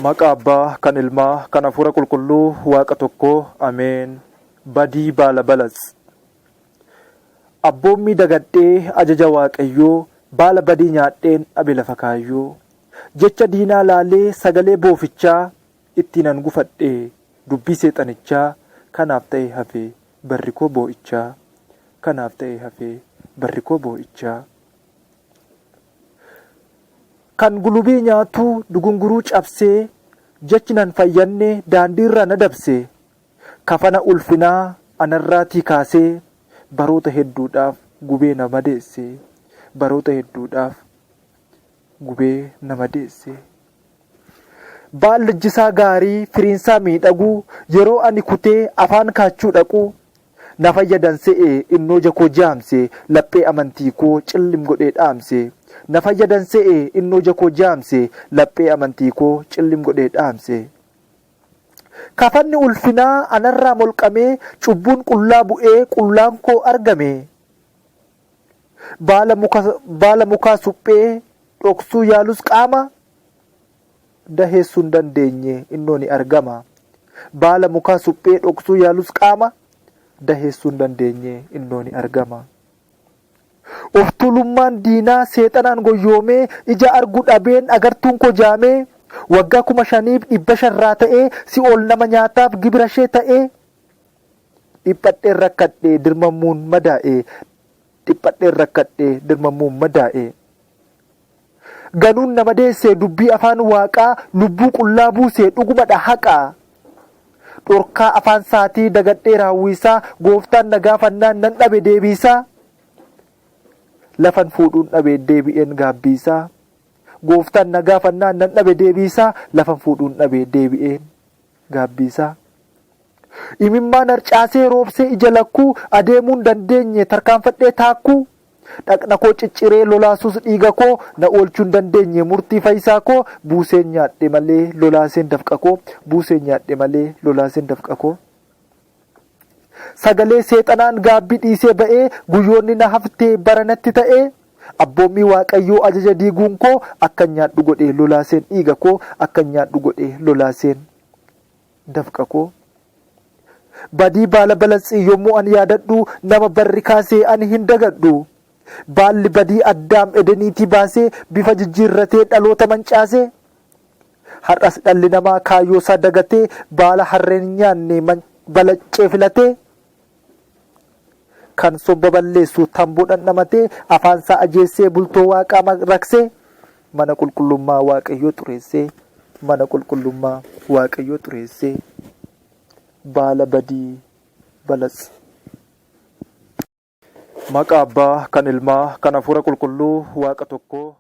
Maqaa Abbaa, kan Ilmaa, kan Hafuura Qulqulluu, Waaqa tokkoo, Ameen. Badii baala balas. Abboommii dagadhee ajaja Waaqayyoo, baala badii nyaadheen dhabe lafa kaayyoo. Jecha diinaa laalee sagalee boofichaa, ittiin an gufadhee dubbii seexanichaa, kanaaf ta'e hafee barri koo boo'ichaa. Kanaaf ta'e hafee barri koo boo'ichaa. Kan gulubii nyaatuu dugunguruu cabsee, jechi nan fayyanne daandiirra na dabse. Kafana ulfinaa anarraatii kaasee, baroota hedduudhaaf gubee na madeesse. Baroota hedduudhaaf gubee na madeesse. Baallijjisaa gaarii firiinsaa miidhaguu, yeroo ani kutee afaan kaachuu dhaqu. Na fayyadan se'ee innoo jakoo jaamse, laphee amantii koo cillim godhee dhaamse. Na fayyadan se'ee innoo jakoo jaamse, laphee amantii koo cillim godhee dhaamse. Kafanni ulfinaa anarraa molqamee, cubbuun qullaa bu'ee qullaan koo argame. Baala mukaa suphee dhoksuu yaalus qaama, daheessuu hin dandeenye innoo ni argama. Baala mukaa suphee dhoksuu yaalus qaama, daheessuu hin dandeenye innoo ni argama. Of tuulummaan diinaa seexanaan goyyoomee, ija argu dhabeen agartuun koo jaamee. Waggaa 5,500 ta'ee, si'ool nama nyaataaf gibira ishee ta'ee. Dhiphadheen rakkadhee dirmammuun madaa'ee. Dhiphadheen rakkadhee dirmammuun madaa'ee. Ganuun nama deessee dubbii afaan waaqaa, lubbuu qullaa buusee dhugumadha haqaa. Dhorkaa afaan saatii dagadhee raawwisaa, gooftaan na gaafannaan nan dhabe deebiisaa. Lafan fuudhuun dhabe deebi'een gaabbiisaa. Gooftaan na gaafannaan nan dhabe deebiisaa, lafan fuudhuun dhabe deebi'een gaabbiisaa. Imimmaan harcaasee roobsee ija lakkuu, adeemuun dandeenye tarkaanfadhee taakkuu. Dhaqna koo cicciree lolaasuus dhiiga koo, na oolchuun dandeenye murtii fayyisaa koo. Buuseen nyaadhe malee lolaaseen dafqa koo, buuseen nyaadhe malee lolaaseen dafqa koo. Sagalee seexanaan gaabbii dhiisee ba'ee, guyyoonni na haftee baranatti ta'ee. Abboommii Waaqayyoo ajaja diiguun koo, akka nyaadhu godhee lolaaseen dhiiga koo, akka nyaadhu godhee lolaaseen dafqa koo. Badii baala balatsii yommuu ani yaadadhu, nama barri kaasee ani hin dagadhu. Baalli badii Addaam Edeniitii baasee, bifa jijjiirratee dhaloota mancaasee. Har'as dhalli namaa kaayyoo isaa dagatee, baala harreen nyaanne balaccee filatee. Kan sobba balleessu tamboo dhandhamatee, afaansaa ajeessee bultoo waaqaa raksee. Mana qulqullummaa Waaqayyoo xureessee. Mana qulqullummaa Waaqayyoo xureessee. Baala badii balas. Maqaa Abbaa, kan Ilmaa, kan Hafuura Qulqulluu, Waaqa tokkoo.